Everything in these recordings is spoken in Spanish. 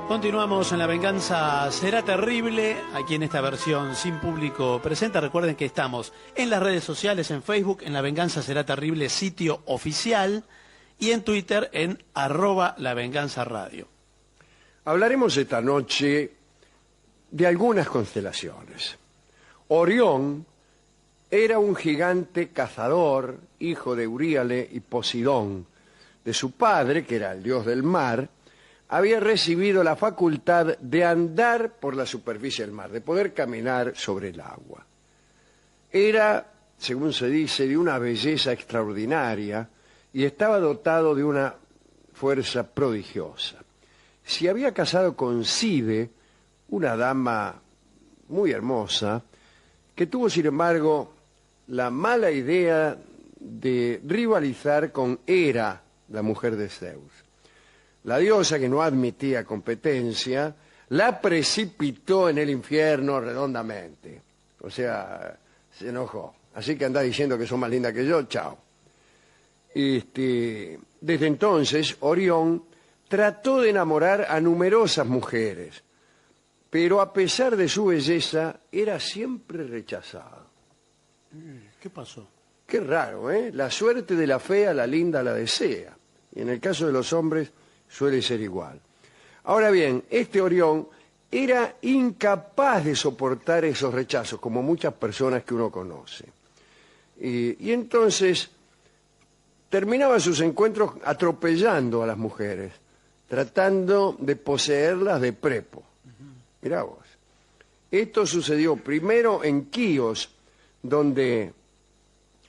Continuamos en La Venganza Será Terrible, aquí en esta versión sin público presente. Recuerden que estamos en las redes sociales, en Facebook, en La Venganza Será Terrible, sitio oficial, y en Twitter en @lavenganzaradio. Hablaremos esta noche de algunas constelaciones. Orión era un gigante cazador, hijo de Euríale y Posidón. De su padre, que era el dios del mar, había recibido la facultad de andar por la superficie del mar, de poder caminar sobre el agua. Era, según se dice, de una belleza extraordinaria y estaba dotado de una fuerza prodigiosa. Se había casado con Cide, una dama muy hermosa, que tuvo, sin embargo, la mala idea de rivalizar con Hera, la mujer de Zeus. La diosa, que no admitía competencia, la precipitó en el infierno redondamente. O sea, se enojó. Así que anda diciendo que son más linda que yo, chao. Desde entonces, Orión trató de enamorar a numerosas mujeres, pero a pesar de su belleza, era siempre rechazado. ¿Qué pasó? Qué raro, ¿eh? La suerte de la fea, la linda la desea. Y en el caso de los hombres suele ser igual. Ahora bien, este Orión era incapaz de soportar esos rechazos, como muchas personas que uno conoce. Y entonces terminaba sus encuentros atropellando a las mujeres, tratando de poseerlas de prepo. Mirá vos. Esto sucedió primero en Quíos, donde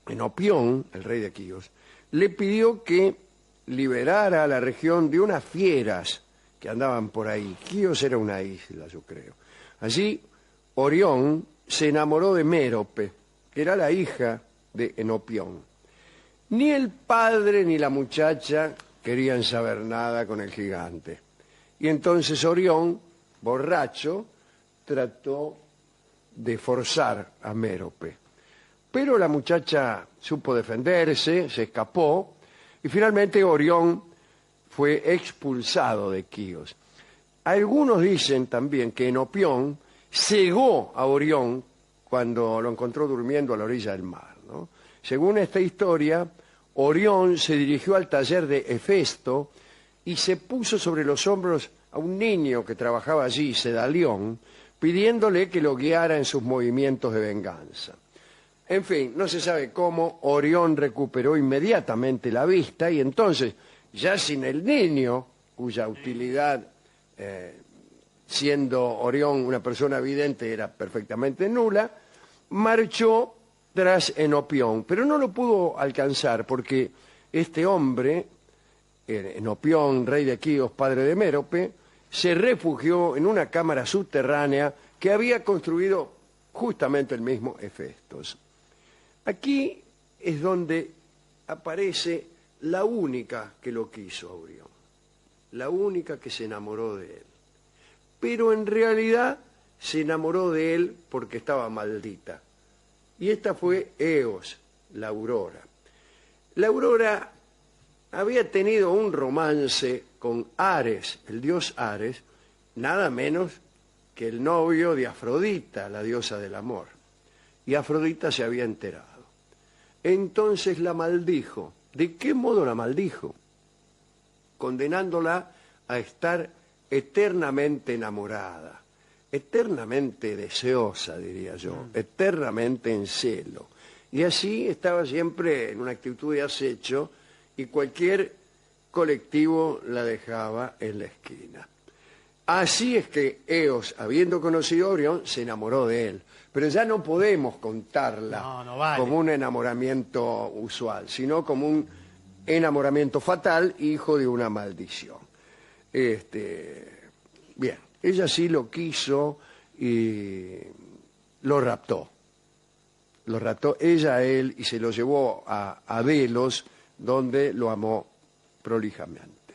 Enopión, el rey de Quíos, le pidió que liberara a la región de unas fieras que andaban por ahí. Quíos era una isla, yo creo. Allí, Orión se enamoró de Mérope, que era la hija de Enopión. Ni el padre ni la muchacha querían saber nada con el gigante. Y entonces Orión, borracho, trató de forzar a Mérope. Pero la muchacha supo defenderse, se escapó, y finalmente Orión fue expulsado de Quíos. Algunos dicen también que Enopión cegó a Orión cuando lo encontró durmiendo a la orilla del mar, ¿no? Según esta historia, Orión se dirigió al taller de Hefesto y se puso sobre los hombros a un niño que trabajaba allí, Sedalión, pidiéndole que lo guiara en sus movimientos de venganza. En fin, no se sabe cómo, Orión recuperó inmediatamente la vista y entonces, ya sin el niño, cuya utilidad, siendo Orión una persona vidente, era perfectamente nula, marchó tras Enopión, pero no lo pudo alcanzar porque este hombre, Enopión, rey de Quíos, padre de Mérope, se refugió en una cámara subterránea que había construido justamente el mismo Hefestos. Aquí es donde aparece la única que lo quiso a Orión, la única que se enamoró de él. Pero en realidad se enamoró de él porque estaba maldita. Y esta fue Eos, la Aurora. La Aurora había tenido un romance con Ares, el dios Ares, nada menos que el novio de Afrodita, la diosa del amor. Y Afrodita se había enterado. Entonces la maldijo. ¿De qué modo la maldijo? Condenándola a estar eternamente enamorada, eternamente deseosa, diría yo, eternamente en celo. Y así estaba siempre en una actitud de acecho y cualquier colectivo la dejaba en la esquina. Así es que Eos, habiendo conocido a Orión, se enamoró de él. Pero ya no podemos contarla como un enamoramiento usual, sino como un enamoramiento fatal, hijo de una maldición. Bien, ella sí lo quiso y lo raptó. Lo raptó ella a él y se lo llevó a Delos, donde lo amó prolijamente.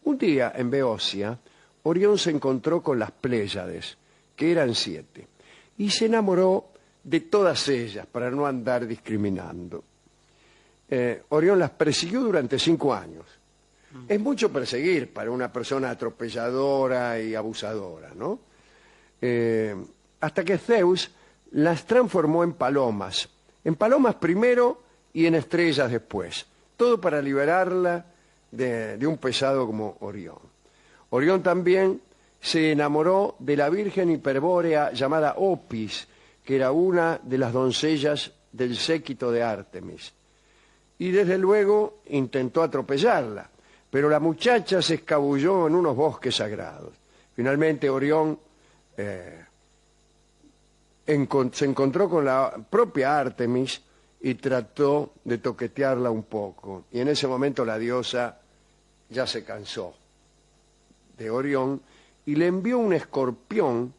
Un día en Beocia, Orión se encontró con las Pléyades, que eran 7. Y se enamoró de todas ellas, para no andar discriminando. Orión las persiguió durante 5 años, Es mucho perseguir para una persona atropelladora y abusadora, ¿no? Hasta que Zeus las transformó en palomas primero y en estrellas después, todo para liberarla de un pesado como Orión. Orión también se enamoró de la virgen hiperbórea llamada Opis, que era una de las doncellas del séquito de Ártemis. Y desde luego intentó atropellarla, pero la muchacha se escabulló en unos bosques sagrados. Finalmente Orión se encontró con la propia Ártemis y trató de toquetearla un poco. Y en ese momento la diosa ya se cansó de Orión y le envió un escorpión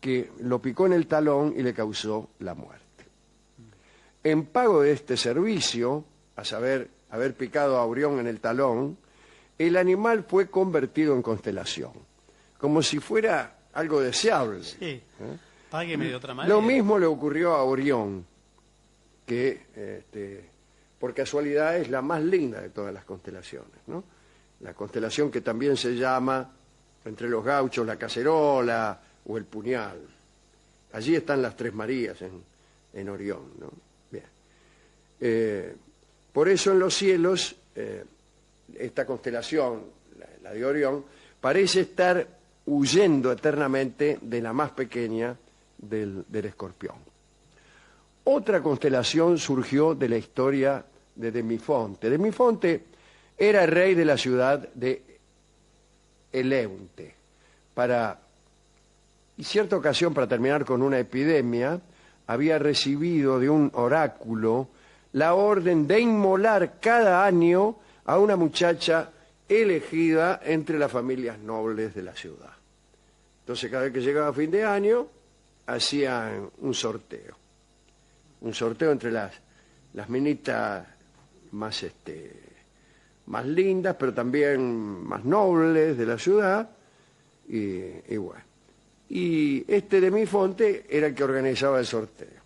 que lo picó en el talón y le causó la muerte. En pago de este servicio, a saber, haber picado a Orión en el talón, el animal fue convertido en constelación, como si fuera algo deseable. Sí, págueme de otra manera. Lo mismo le ocurrió a Orión, que por casualidad es la más linda de todas las constelaciones, ¿no? La constelación que también se llama, entre los gauchos, la cacerola o el puñal. Allí están las Tres Marías en Orión, ¿no? Bien. Por eso en los cielos, esta constelación, la de Orión, parece estar huyendo eternamente de la más pequeña del escorpión. Otra constelación surgió de la historia de Demifonte. Demifonte era el rey de la ciudad de Eleunte. Y cierta ocasión, para terminar con una epidemia, había recibido de un oráculo la orden de inmolar cada año a una muchacha elegida entre las familias nobles de la ciudad. Entonces, cada vez que llegaba fin de año, hacían un sorteo entre las minitas más lindas, pero también más nobles de la ciudad, y bueno. Y Demifonte era el que organizaba el sorteo.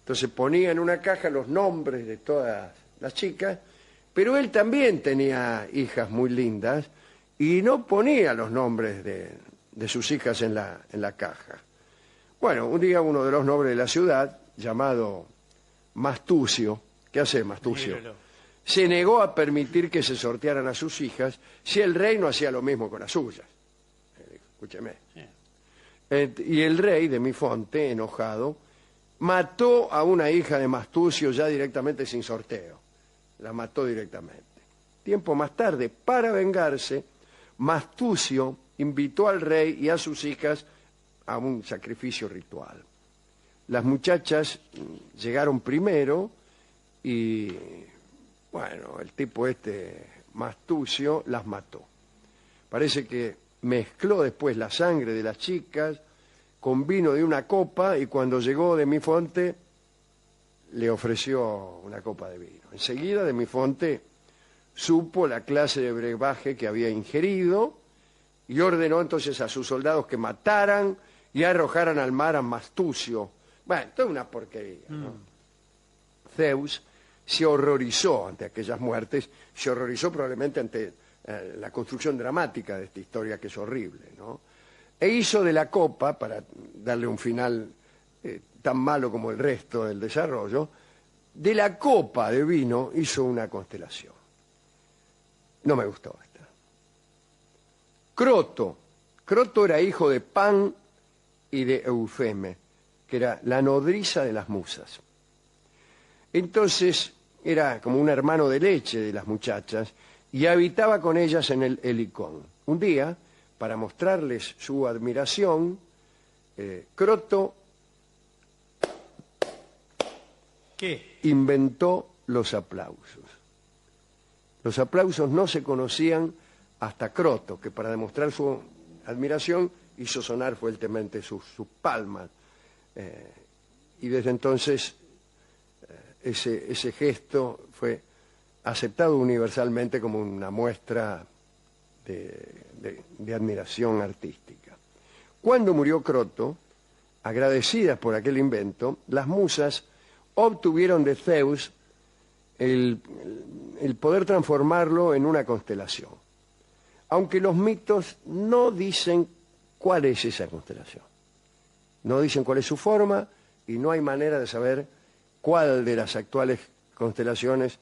Entonces ponía en una caja los nombres de todas las chicas, pero él también tenía hijas muy lindas y no ponía los nombres de sus hijas en la caja. Bueno, un día uno de los nobles de la ciudad, llamado Mastucio, ¿qué hace Mastucio? Se negó a permitir que se sortearan a sus hijas si el rey no hacía lo mismo con las suyas. Escúcheme. Y el rey, Demifonte, enojado, mató a una hija de Mastucio ya directamente sin sorteo. La mató directamente. Tiempo más tarde, para vengarse, Mastucio invitó al rey y a sus hijas a un sacrificio ritual. Las muchachas llegaron primero y, bueno, el tipo Mastucio las mató. Parece que mezcló después la sangre de las chicas con vino de una copa y cuando llegó Demifonte le ofreció una copa de vino. Enseguida Demifonte supo la clase de brebaje que había ingerido y ordenó entonces a sus soldados que mataran y arrojaran al mar a Mastucio. Bueno, toda una porquería, ¿no? Zeus se horrorizó ante aquellas muertes, se horrorizó probablemente ante la construcción dramática de esta historia que es horrible, ¿no? E hizo de la copa, para darle un final tan malo como el resto del desarrollo, de la copa de vino hizo una constelación. No me gustó esta. Croto era hijo de Pan y de Eufeme, que era la nodriza de las musas. Entonces era como un hermano de leche de las muchachas y habitaba con ellas en el Helicón. Un día, para mostrarles su admiración, Croto inventó los aplausos. Los aplausos no se conocían hasta Croto, que para demostrar su admiración hizo sonar fuertemente sus palmas. Y desde entonces ese gesto fue aceptado universalmente como una muestra de admiración artística. Cuando murió Croto, agradecidas por aquel invento, las musas obtuvieron de Zeus el el poder transformarlo en una constelación. Aunque los mitos no dicen cuál es esa constelación. No dicen cuál es su forma y no hay manera de saber cuál de las actuales constelaciones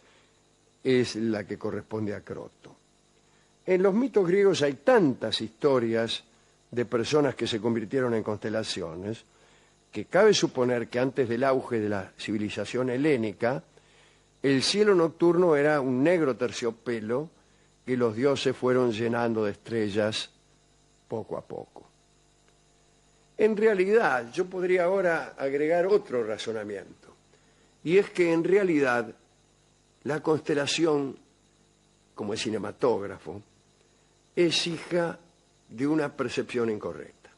es la que corresponde a Croto. En los mitos griegos hay tantas historias de personas que se convirtieron en constelaciones que cabe suponer que antes del auge de la civilización helénica, el cielo nocturno era un negro terciopelo que los dioses fueron llenando de estrellas poco a poco. En realidad, yo podría ahora agregar otro razonamiento, y es que en realidad la constelación, como el cinematógrafo, es hija de una percepción incorrecta.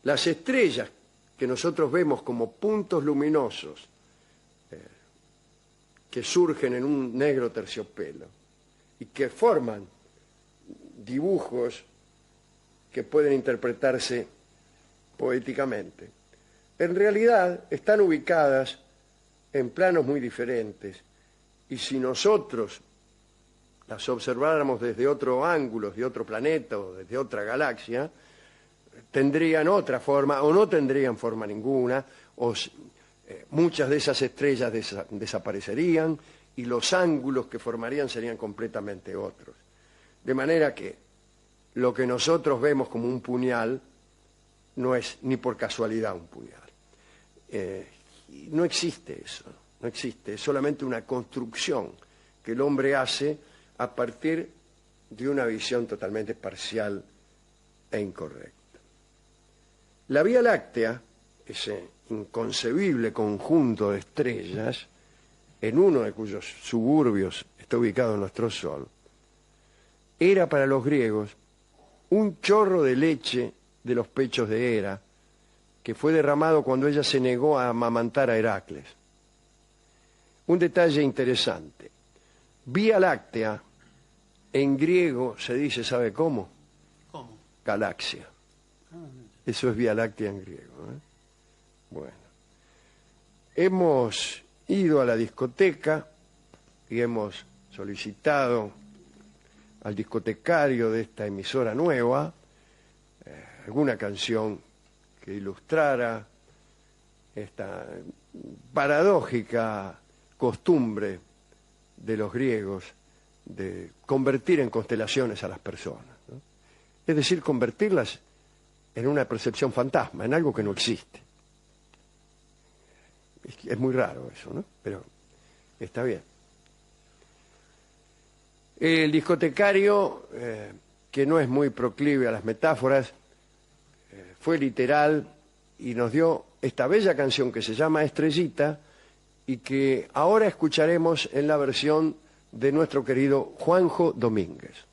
Las estrellas que nosotros vemos como puntos luminosos que surgen en un negro terciopelo y que forman dibujos que pueden interpretarse poéticamente, en realidad están ubicadas en planos muy diferentes, y si nosotros las observáramos desde otro ángulo, de otro planeta o desde otra galaxia, tendrían otra forma o no tendrían forma ninguna, o muchas de esas estrellas desaparecerían y los ángulos que formarían serían completamente otros. De manera que lo que nosotros vemos como un puñal no es ni por casualidad un puñal. No existe eso, no existe, es solamente una construcción que el hombre hace a partir de una visión totalmente parcial e incorrecta. La Vía Láctea, ese inconcebible conjunto de estrellas, en uno de cuyos suburbios está ubicado nuestro Sol, era para los griegos un chorro de leche de los pechos de Hera, que fue derramado cuando ella se negó a amamantar a Heracles. Un detalle interesante. Vía Láctea, en griego se dice, ¿sabe cómo? ¿Cómo? Galaxia. Eso es Vía Láctea en griego. Bueno. Hemos ido a la discoteca y hemos solicitado al discotecario de esta emisora nueva alguna canción que ilustrara esta paradójica costumbre de los griegos de convertir en constelaciones a las personas, ¿no? Es decir, convertirlas en una percepción fantasma, en algo que no existe. Es muy raro eso, ¿no? Pero está bien. El discotecario, que no es muy proclive a las metáforas, fue literal y nos dio esta bella canción que se llama Estrellita y que ahora escucharemos en la versión de nuestro querido Juanjo Domínguez.